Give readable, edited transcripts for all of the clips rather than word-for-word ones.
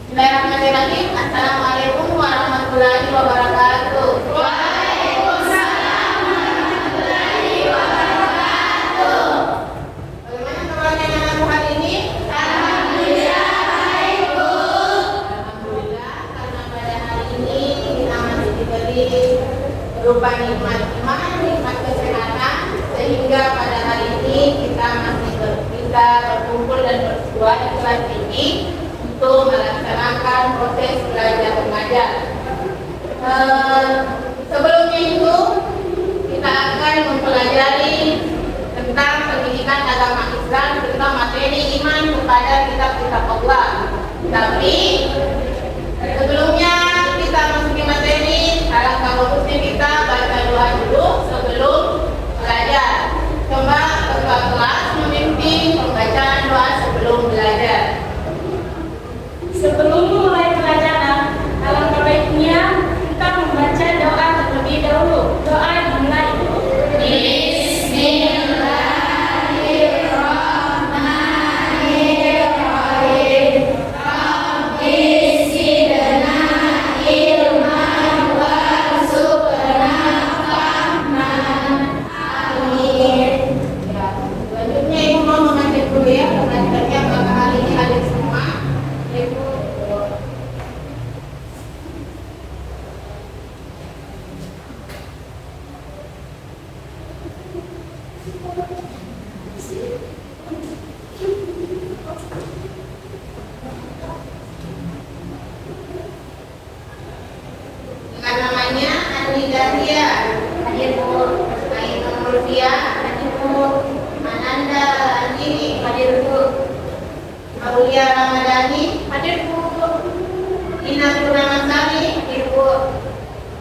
Bismillahirrahmanirrahim. Assalamualaikum warahmatullahi wabarakatuh. Waalaikumsalam warahmatullahi wabarakatuh. Bagaimana kabarnya anak hari ini? Alhamdulillah baik, Bu. Alhamdulillah, karena pada hari ini kita masih diberi berupa nikmat iman, nikmat kesehatan, sehingga pada hari ini kita masih bisa berkumpul dan bersua di kelas ini untuk melaksanakan proses belajar mengajar. Sebelumnya itu kita akan mempelajari tentang pendidikan agama Islam, tentang materi iman kepada kitab-kitab Allah. Tapi sebelumnya kita masuki materi, alangkah bagusnya kita baca doa dulu sebelum belajar. Coba ketua kelas memimpin pembacaan doa sebelum belajar. Sebelum mulai pelajaran, alangkah baiknya kita membaca doa terlebih dahulu. Doa dimulai. Bismillahirrahmanirrahim. Rabbi zidna ilman warzuqna fahman. Amin. Selanjutnya Ibu mau mengajak dulu ya, pelajarannya bakal hari ini hadir semua. Ibu dengan namanya Andi Dahlia, hadir Bu. Ainul Nurdia, hadir Bu. Ananda Andini, hadir Bu. Aulia Ramadhani, hadir Bu. Ina Purnamasari, hadir Bu.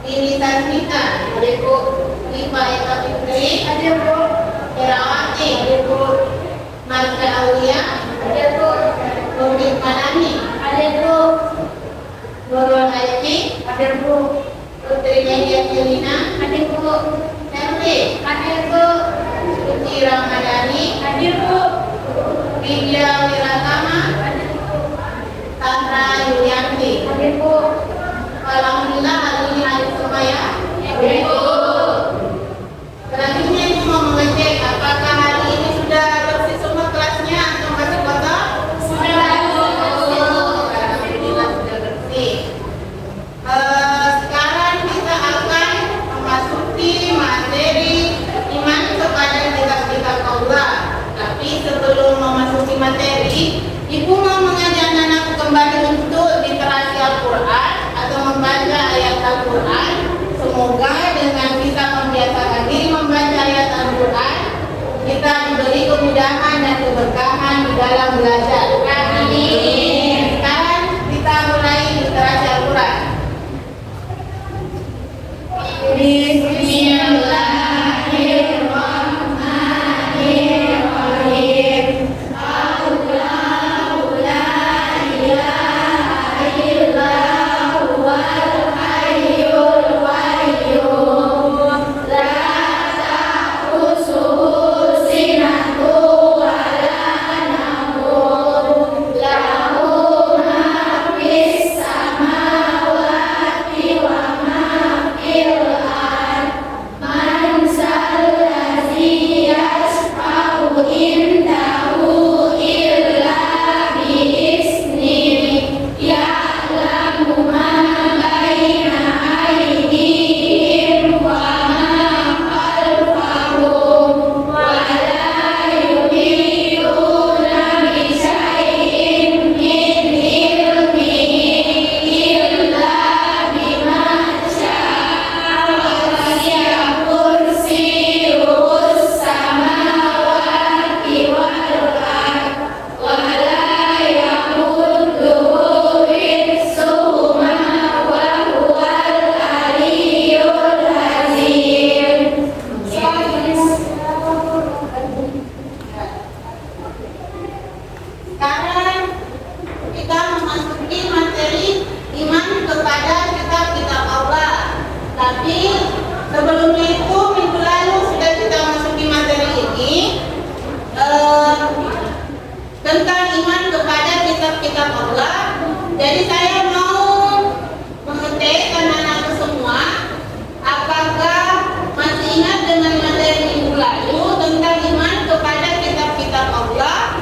Ini Tasmita, hadir Bu. Lipa Eka Fitri, hadir Bu. Herawati, hadir Bu. Marga Aulia, hadir Bu. Nurul Manani, hadir Bu. Nurul Aiki, hadir Bu. Putri Media Celina, hadir Bu. Nerli, hadir Bu. Suci Ramadhani, hadir Bu. Widya Wiratama, hadir Bu. Tantra Yulianti, hadir Bu. Alhamdulillah hari ini hadir semua ya. Hadir Bu. Selanjutnya Ibu mau mengecek apakah hari ini sudah bersih semua kelasnya atau masih kotor? Sudah, Bu. Alhamdulillah sudah bersih. Sekarang kita akan memasuki materi iman kepada kitab-kitab Allah. Tapi sebelum memasuki materi, Ibu mau mengajak anak kembali untuk literasi Al-Quran atau membaca ayat Al-Quran. Semoga dengan kita membiasakan diri membaca ayat Al-Quran, kita diberi kemudahan dan keberkahan di dalam belajar. Amin. Sekarang kita mulai literasi Al-Quran. Bismillahirrahmanirrahim. Allahu la ilaha illallah wal hayyul qayyum. La ta'khusuhu sinatun wa la nawm. Jadi saya mau mengetes anak-anakku semua, apakah masih ingat dengan materi minggu lalu tentang iman kepada kitab-kitab Allah?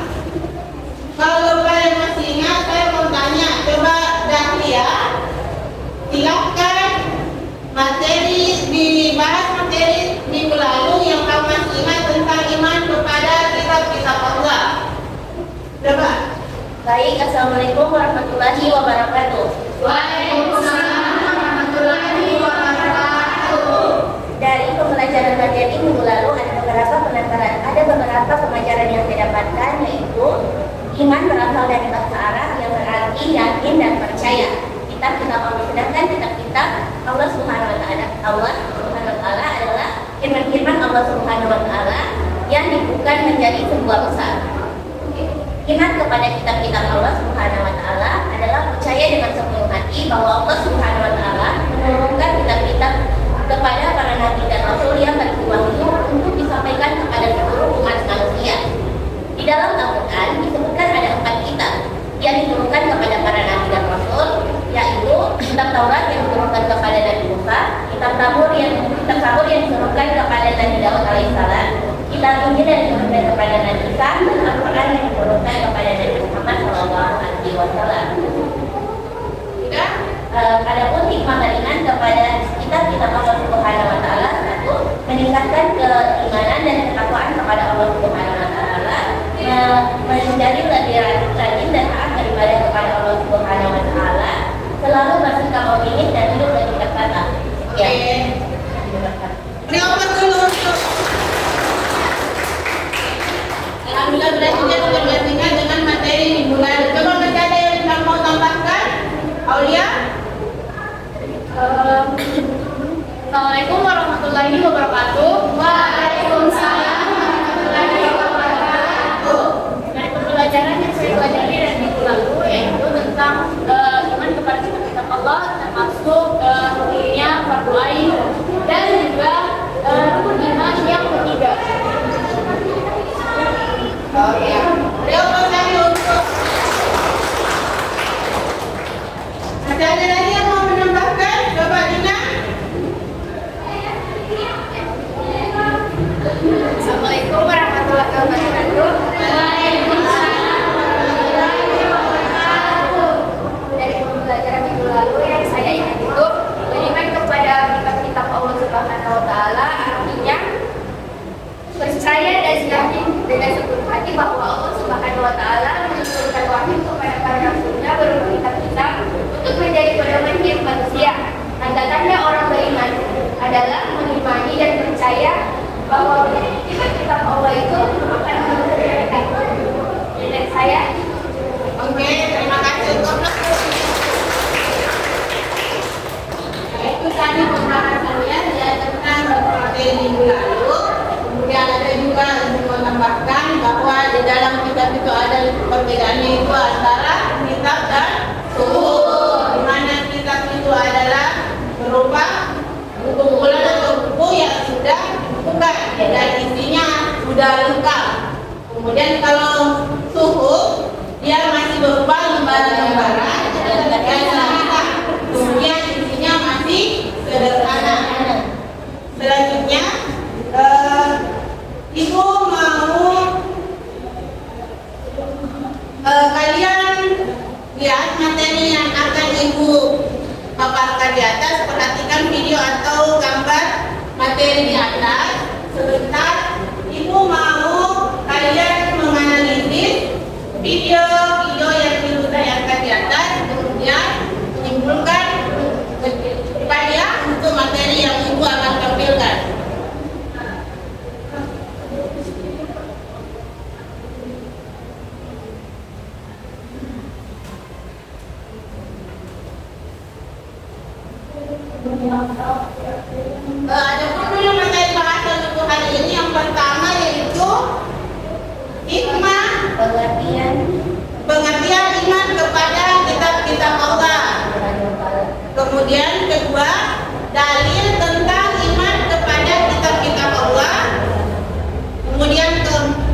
Kalau kalian masih ingat, saya mau tanya, coba Dahlia, silakan dibahas materi minggu lalu yang kamu masih ingat tentang iman kepada kitab-kitab Allah. Coba. Baik, Assalamualaikum warahmatullahi wabarakatuh. Waalaikumsalam warahmatullahi wabarakatuh. Dari pembelajaran materi minggu lalu ada beberapa pemajaran yang saya dapatkan, yaitu iman berasal dari bahasa Arab yang berarti yakin dan percaya. Kitab-kitab Allah, sedangkan kitab-kitab Allah Subhanahu wa taala. Allah Subhanahu wa taala adalah firman-firman Allah Subhanahu wa taala yang dibuka menjadi sebuah besar. Iman kepada kitab-kitab Allah Subhanahu wa taala adalah percaya dengan sepenuh hati bahwa Allah Subhanahu wa taala menurunkan kitab-kitab kepada para nabi dan rasul yang berwahyu untuk disampaikan kepada seluruh umat manusia. Di dalam Al-Qur'an disebutkan ada 4 kitab yang diturunkan kepada para nabi dan rasul, yaitu kitab Taurat yang diturunkan kepada Nabi Musa, kitab Zabur yang diturunkan kepada Nabi Daud alaihissalam, kitab Injil yang diturunkan kepada Nabi Isa, dan Al-Quran yang diturunkan kepada Nabi Muhammad SAW. Adapun hikmah beriman kepada kitab-kitab Allah Subhanahu wa taala, satu, meningkatkan keimanan dan ketakwaan kepada Allah Subhanahu wa taala, menjadi lebih rajin dan taat beribadah kepada Allah Subhanahu wa taala, selalu bersikap optimis dan hidup lebih tertata. Oke. Beri obat dulu untuk. Alhamdulillah berarti dia sudah bersinggah dengan materi minggu lalu. Coba masih ada yang mau tambahkan? Aulia? Assalamualaikum warahmatullahi wabarakatuh. Waalaikumsalam warahmatullahi wabarakatuh. Dari pembelajaran yang saya pelajari dari minggu lalu, yaitu tentang iman kepada kitab Allah, termasuk rukunnya fardu ain dan juga rukun iman yang ketiga. Oh iya. Beri obat lagi untuk. Masih ada lagi yang mau menambahkan? Coba Dina. Assalamualaikum warahmatullahi wabarakatuh. Waalaikumsalam warahmatullahi wabarakatuh. Dari pembelajaran minggu lalu yang saya ingat itu, beriman kepada kitab-kitab Allah Subhanahu wa taala artinya percaya dan yakin dengan sepenuh hati bahwa Allah Subhanahu wa taala menurunkan wahyu kepada para rasulnya berupa kitab-kitab untuk menjadi pedoman hidup manusia. Tanda-tanda orang beriman adalah mengimani dan percaya bahwa kitab-kitab Allah itu akan menurunkan. Dari saya. Oke, terima kasih untuk. Itu tadi pembahasannya ya tentang materi minggu lalu. Kemudian ada juga yang menambahkan bahwa di dalam kitab itu ada perbedaannya itu antara kitab dan suhuf, di mana kitab itu adalah berupa kumpulan atau buku yang sudah dibukukan dan isinya sudah lengkap. Kemudian kalau suhuf dia masih berupa lembaran-lembaran dan sederhana. Kemudian isinya masih sederhana. Selanjutnya Ibu mau kalian lihat materi yang akan Ibu paparkan di atas. Perhatikan video atau gambar materi di atas. Sebentar, Ibu mau kalian menganalisis video yang Ibu tayangkan di atas, kemudian menyimpulkan upaya untuk materi yang Ibu akan tampilkan. Ada pun dulu materi bahasan untuk hari ini. Yang pertama yaitu hikmah pengertian iman kepada kitab-kitab Allah. Kemudian kedua, dalil tentang iman kepada kitab-kitab Allah. Kemudian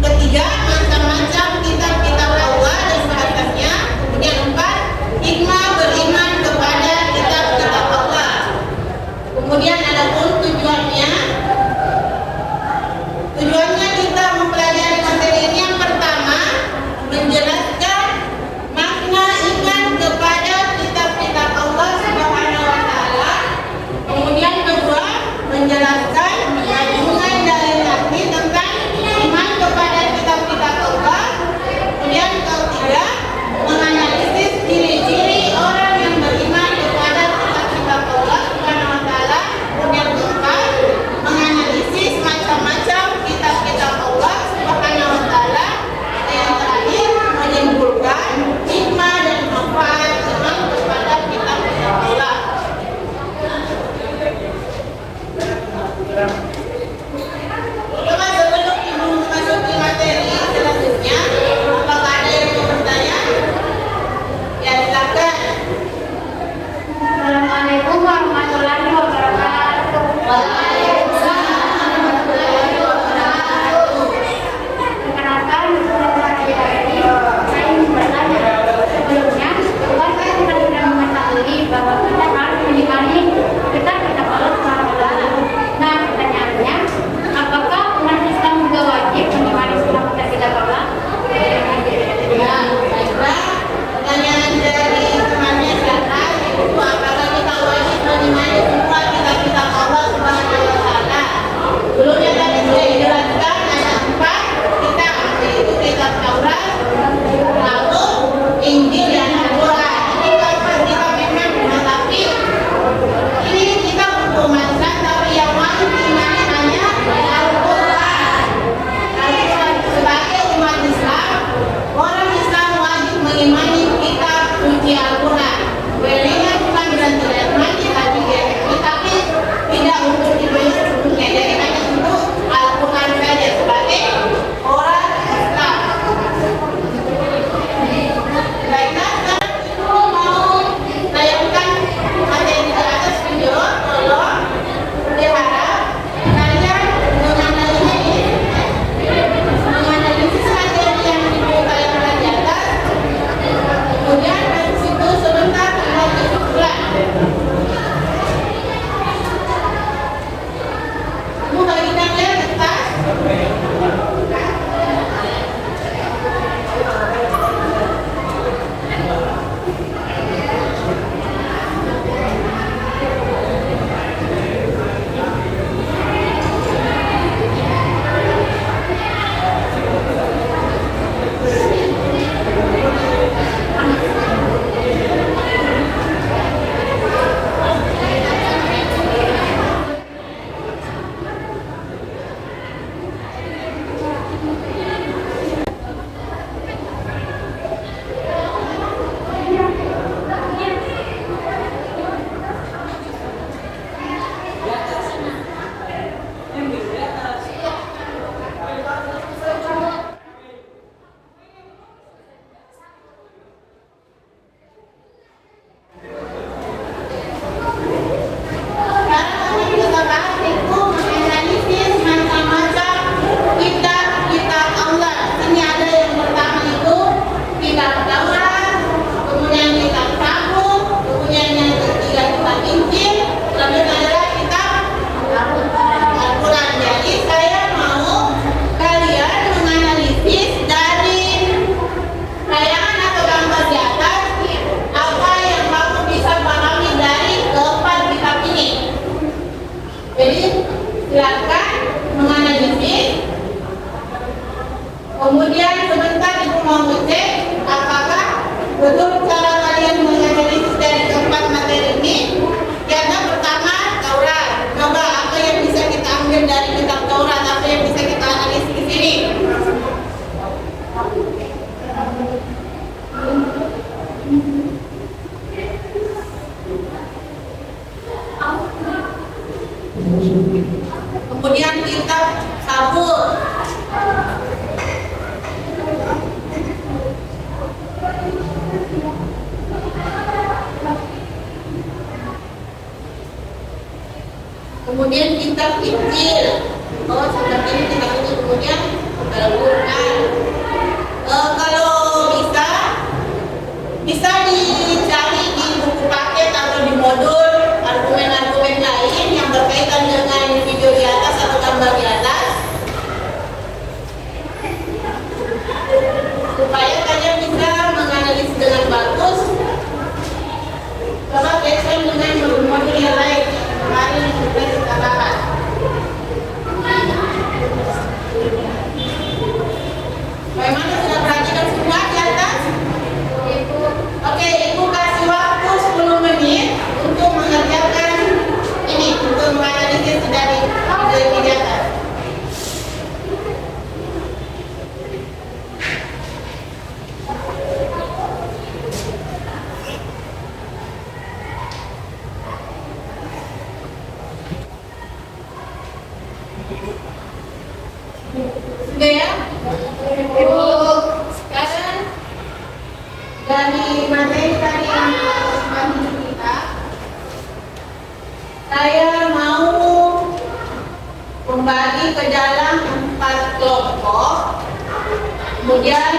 ketiga, macam-macam kitab-kitab Allah dan bahasanya. Kemudian empat, hikmah Betul cara kalian menganalisis dari keempat materi ini? Yang pertama, Taurat. Coba apa yang bisa kita ambil dari kitab Taurat, apa yang bisa kita analisis di sini? Kemudian kitab Sabur. Kemudian kitab Injil. Oh, seperti ini kitab itu. Kemudian Al-Quran. Kalau bisa dicari di buku paket atau di modul argumen-argumen lain yang berkaitan dengan video di atas atau gambar di atas, supaya kalian bisa menganalisis dengan bagus. Coba kaitkan dengan modul yang lain yang kemarin sudah kita bahas. Bagaimana, sudah perhatikan semua di atas? Oke, Ibu kasih waktu 10 menit untuk mengerjakan ini, untuk menganalisis dari video di atas. Sudah ya? Sekarang dari materi tadi yang dibagi kita, saya mau membagi ke dalam 4 kelompok. Kemudian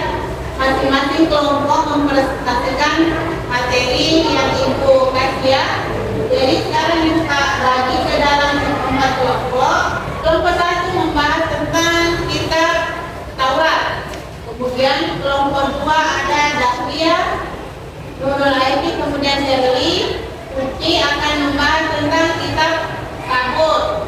masing-masing kelompok mempresentasikan materi yang Ibu kasih ya. Jadi sekarang kita bagi ke dalam 4 kelompok. Kelompok 1 membahas tentang kitab Taurat. Kemudian kelompok 2 ada Dahlia, Nurul Aini, kemudian Derli. Uci akan membahas tentang kitab Sabur.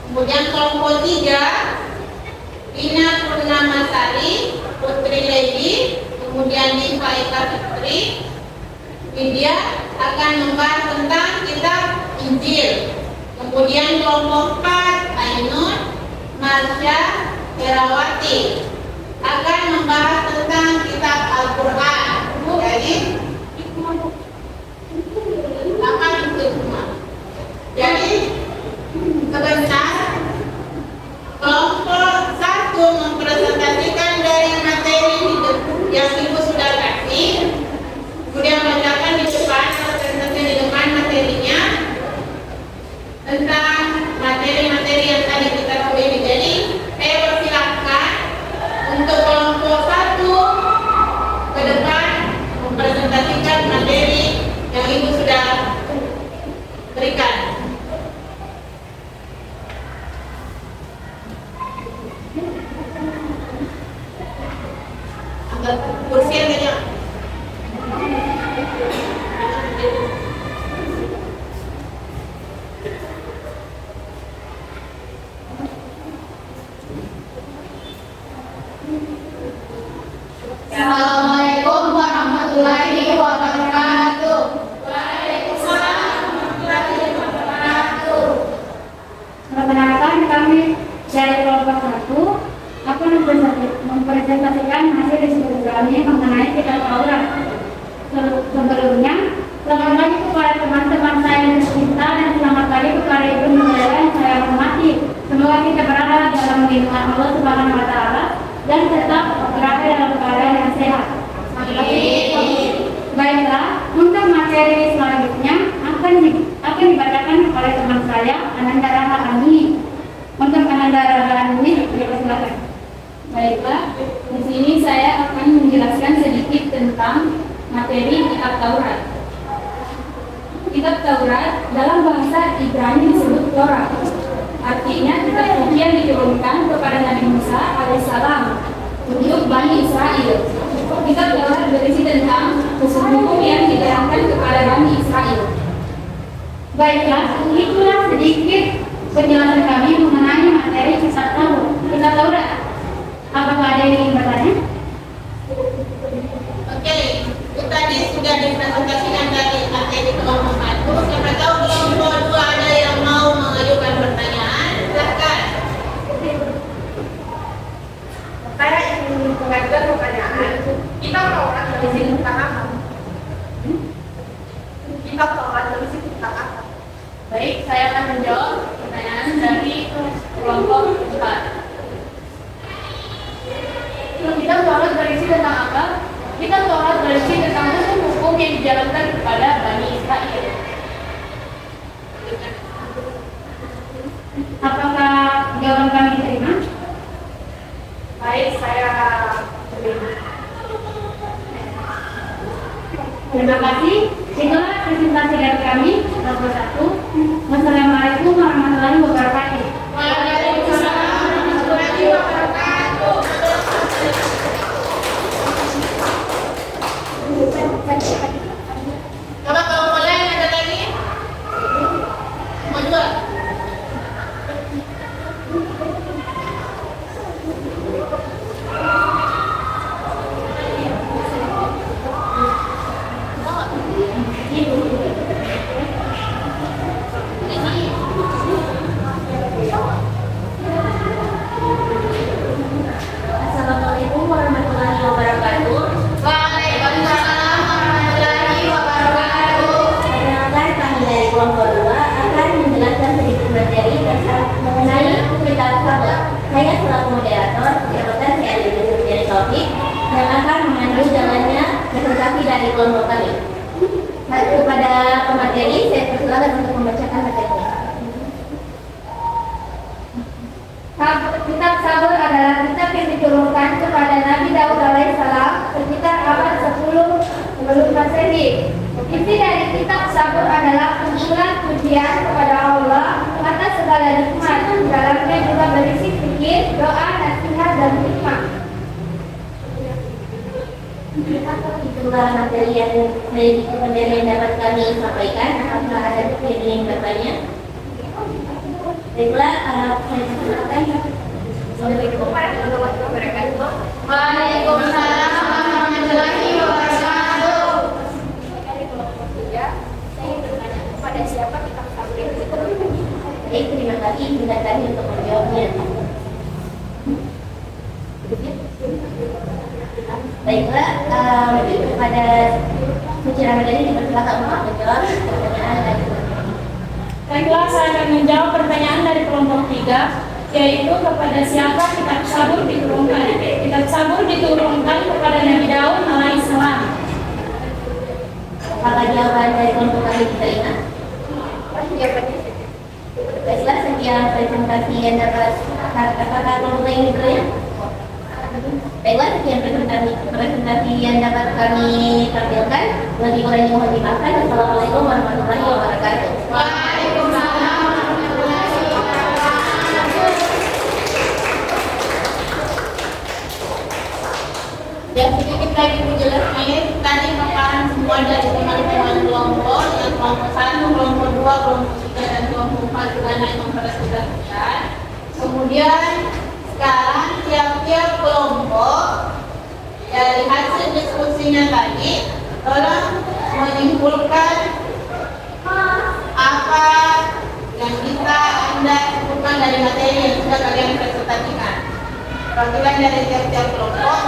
Kemudian kelompok 3 Ina Purnamasari, Putri Lady, kemudian Diva Eka Fitri. Widya akan membahas tentang kitab Injil. Kemudian kelompok 4 Ainun, Marsha, Herawati akan membahas tentang kitab Al-Quran. Jadi akan itu semua. Jadi sebentar, kelompok 1 mempresentasikan dari materi yang Ibu sudah kasih, kemudian bacakan di depan, presentasi di depan materinya tentang materi-materi yang tadi kita pilih. Jadi saya persilahkan untuk kelompok 1 ke depan mempresentasikan materi yang Ibu sudah berikan. Angkat kursi yang banyak. Assalamualaikum warahmatullahi wabarakatuh. Waalaikumsalam warahmatullahi wabarakatuh. Perkenalkan, kami dari kelompok 1 akan mempresentasikan hasil diskusi kami mengenai kitab Taurat. Sebelumnya, selamat pagi kepada teman-teman saya yang tercinta dan selamat pagi kepada ibu saudara yang saya hormati. Semoga kita berada dalam lindungan Allah Subhanahu wa Ta'ala dan tetap berada dalam keadaan yang sehat. Baiklah, untuk materi selanjutnya akan dibacakan oleh teman saya, Ananda Rahani. Untuk Ananda Rahani, silakan. Baiklah, di sini saya akan menjelaskan sedikit tentang materi kitab Taurat. Kitab Taurat dalam bahasa Ibrani disebut Torah. Artinya kitab suci yang diturunkan kepada Nabi Musa alaihissalam untuk Bani Israel. Kitab Taurat berisi tentang hukum yang diterangkan kepada Bani Israel. Baiklah, itulah sedikit penjelasan kami mengenai materi kitab Taurat. Apakah ada yang ingin bertanya? Oke, kita presentasikan dari materi kelompok 1. Siapa tahu kelompok 2 ada yang mau mengajukan pertanyaan, silakan. Saya ingin mengajukan pertanyaan. Kita sholat dari sini tentang apa? Kita sholat dari sini tentang apa? Baik, saya akan menjawab pertanyaan dari kelompok 4. Kita sholat berisi tentang apa? Kita sholat berisi tentang hukum yang dijalankan kepada Bani Israel. Apakah jawaban kami diterima? Baik, saya terima. Terima kasih. Itulah presentasi dari kami, kelompok 1. Wassalamualaikum warahmatullahi wabarakatuh. Waalaikumsalam warahmatullahi wabarakatuh. Coba kelompok lain ada lagi? Mau juga? Assalamualaikum warahmatullahi wabarakatuh. Waalaikumsalam warahmatullahi wabarakatuh. Perkenalkan, kami dari kelompok 2 akan menjelaskan sedikit materi mengenai kitab sabar. Saya selaku moderator, jabatan saya dari Taufik, yang akan memandu jalannya presentasi dari kelompok kami. Kepada pemateri, saya persilakan untuk membacakan materinya. Kitab Sabur adalah kitab yang diturunkan kepada Nabi Daud alaihissalam sekitar abad 10 sebelum Masehi. Isi dari kitab Sabur adalah kumpulan pujian kepada Allah atas segala nikmat. Dalamnya juga berisi fikir, doa, nasihat, dan hikmah. Itulah materi yang dapat kami sampaikan. Apakah ada yang ingin bertanya? Baiklah, saya persilakan. Assalamualaikum warahmatullahi wabarakatuh. Waalaikumsalam warahmatullahi wabarakatuh. Dari kelompok 3, saya ingin bertanya kepada siapa kitab Sabur itu diturunkan? Baik, terima kasih sudah tadi untuk menjawabnya. Baiklah, kepada Suci Ramadhani dipersilakan untuk menjawab pertanyaan dari Baiklah, saya akan menjawab pertanyaan dari kelompok 3, yaitu kepada siapa kitab Sabur diturunkan. Kitab Sabur diturunkan kepada Nabi Daud alaihissalam. apakah jawaban dari kelompok kami diterima? Baiklah, sekian presentasi yang dapat apakah kelompok ini diterima? Baiklah, sekian presentasi yang dapat kami tampilkan. Lebih kurangnya mohon dimaafkan. Assalamualaikum warahmatullahi wabarakatuh. Waalaikumsalam warahmatullahi wabarakatuh. Dan sedikit lagi menjelaskan tadi paparan semua dari teman-teman kelompok, yang kelompok 1, kelompok 2, kelompok 3, dan kelompok 4 juga yang memperhatikan. Kemudian sekarang tiap-tiap kelompok dari hasil diskusinya tadi tolong menyimpulkan apa yang bisa Anda sebutkan dari materi yang sudah kalian presentasikan. Perwakilan dari tiap-tiap kelompok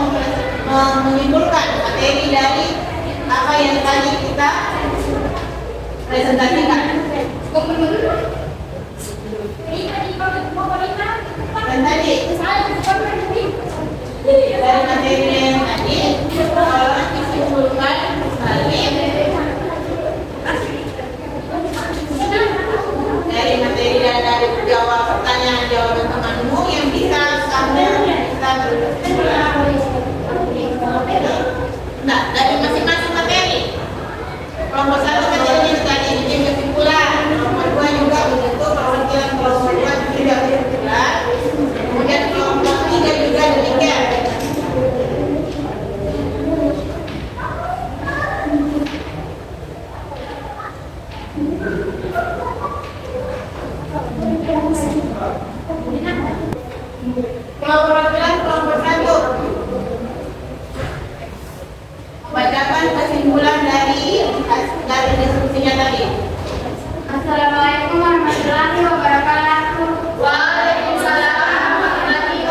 menyimpulkan materi dari apa yang tadi kita presentasikan. Dan tadi dari materi yang tadi tolong disimpulkan kembali dari materi dan dari jawab pertanyaan-jawaban temanmu yang bisa kamu bisa berkesimpulan. Nah, dari masing-masing materi. Kelompok 1 materinya tadi bikin kesimpulan, kelompok 2 juga begitu, perwakilan kelompok 2 juga kesimpulan. Kemudian kelompok 3 juga demikian. umumnya tadi. Assalamualaikum warahmatullahi wabarakatuh. Waalaikumsalam warahmatullahi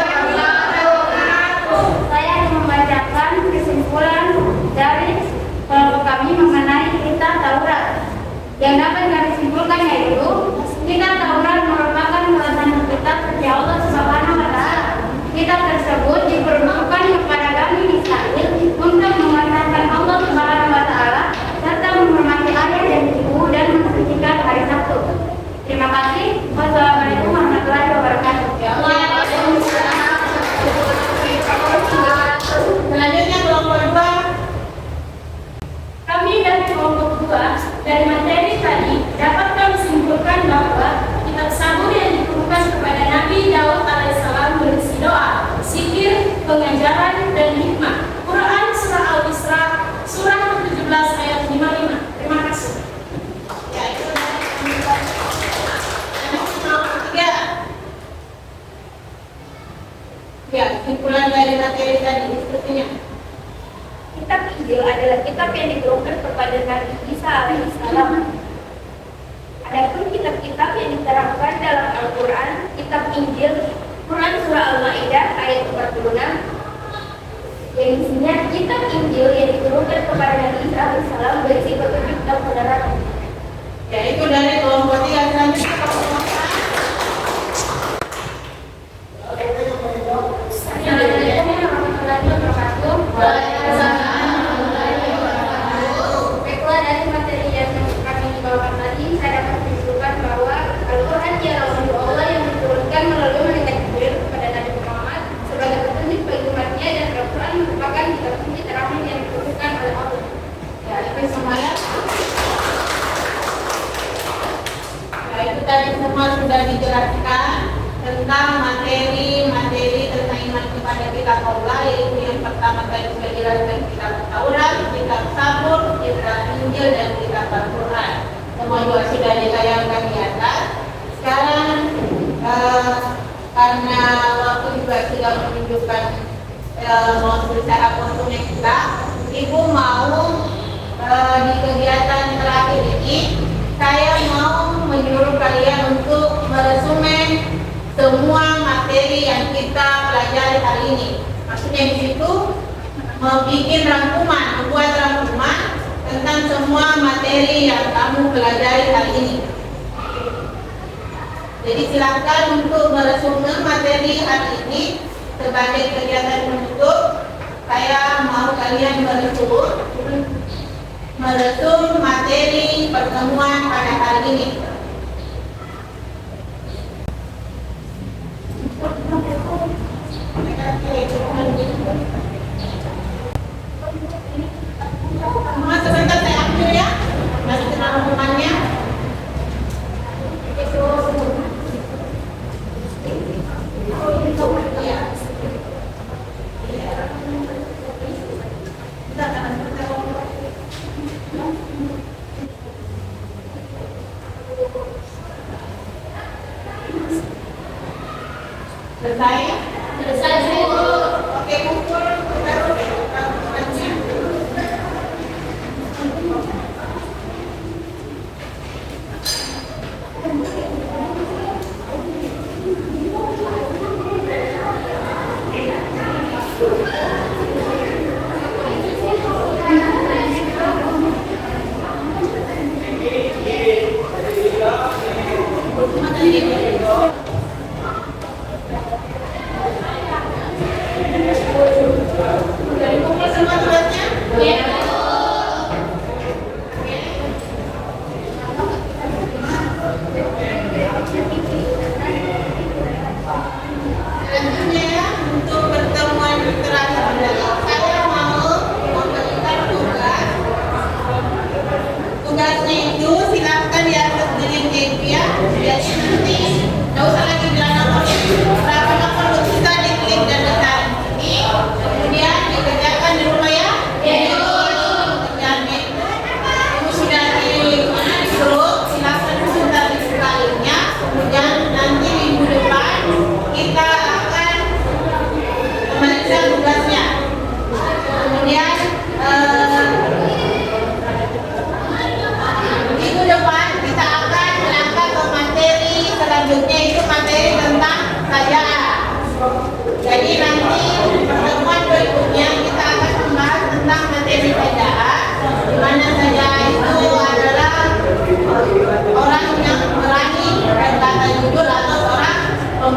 wabarakatuh. Saya akan membacakan kesimpulan dari kelompok kami mengenai kitab Taurat. Yang dapat kami simpulkan yaitu kitab Taurat merupakan salah satu kitab dari Allah Subhanahu wa Ta'ala. Kitab tersebut diperuntukkan kepada kami Israel untuk mengenalkan Allah Subhanahu wa Ta'ala serta menghormati ayat dan ibu dan mensucikan hari Sabtu. Terima kasih. Wassalamualaikum warahmatullahi wabarakatuh. Selanjutnya kelompok 2. Kami dari kelompok 2 dari materi tadi dapat kami simpulkan bahwa kitab Zabur yang diturunkan kepada Nabi Daud alaihissalam berisi doa, zikir, pengajaran, dan hikmah. Quran surah Al-Isra surah 17 ayat 55. Terima kasih. Ya, itu nomor 3. Ya, kesimpulan dari materi tadi diskusinya. Kitab Injil adalah kitab yang diturunkan kepada Nabi Isa alaihissalam. Adapun kitab-kitab yang diterangkan dalam Al-Quran, kitab Injil, Quran surah Al-Maidah ayat 46, yang isinya kitab Injil yang diturunkan kepada Nabi Isa alaihissalam berisi petunjuk dan penerangan. Ya, itu dari kelompok 3. Selanjutnya kelompok 4. Assalamualaikum warahmatullahi wabarakatuh. Baiklah, dari materi yang kami bawakan tadi, saya dapat menyimpulkan bahwa Al-Quran ialah wahyu Allah yang diturunkan melalui malaikat Jibril kepada Nabi Muhammad sebagai petunjuk bagi umatnya, dan Al-Quran merupakan kitab suci terakhir yang diturunkan oleh Allah. Ya, itu semuanya. Ya, itu tadi semua sudah dijelaskan tentang materi tentang iman kepada kitab Allah, yaitu yang pertama tadi sudah dijelaskan kitab Taurat, kitab Zabur, kitab Injil, dan kitab Al-Quran. Semua juga sudah ditayangkan di atas. Sekarang karena waktu juga sudah menunjukkan mau berusaha untuk kita, Ibu mau di kegiatan terakhir ini saya mau menyuruh kalian untuk meresume semua materi yang kita pelajari hari ini. Maksudnya di situ membuat rangkuman tentang semua materi yang kamu pelajari hari ini. Jadi silakan untuk meresume materi hari ini sebagai kegiatan penutup. Saya mau kalian meresum materi pertemuan pada hari ini. Mas, sebentar saya ambil ya. Masih kenal rangkumannya. Selesai? Selesai, Bu. Oke, kumpul. Rangkumannya.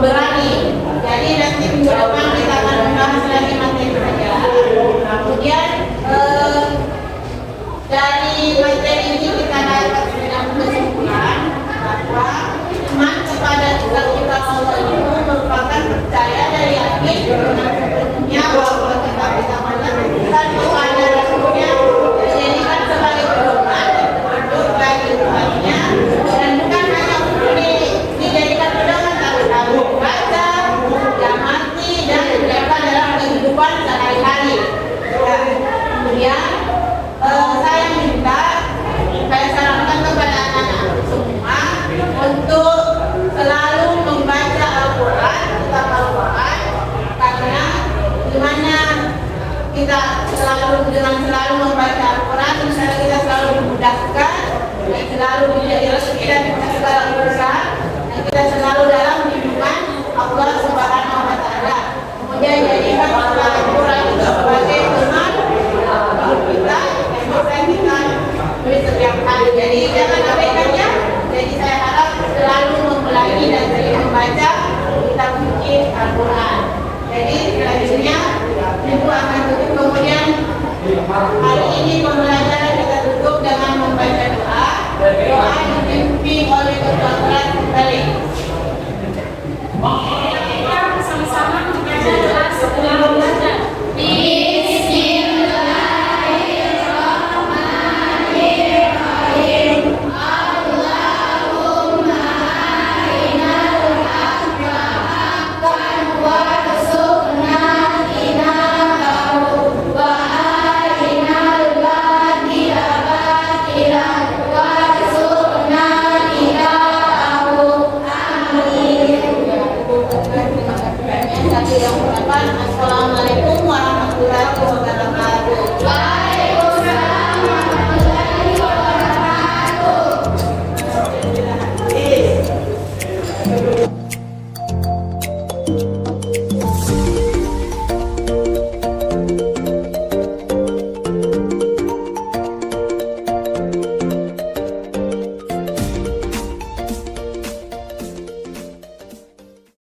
pemberani. Jadi nanti minggu depan kita akan membahas lagi materi saja. Kemudian dari materi ini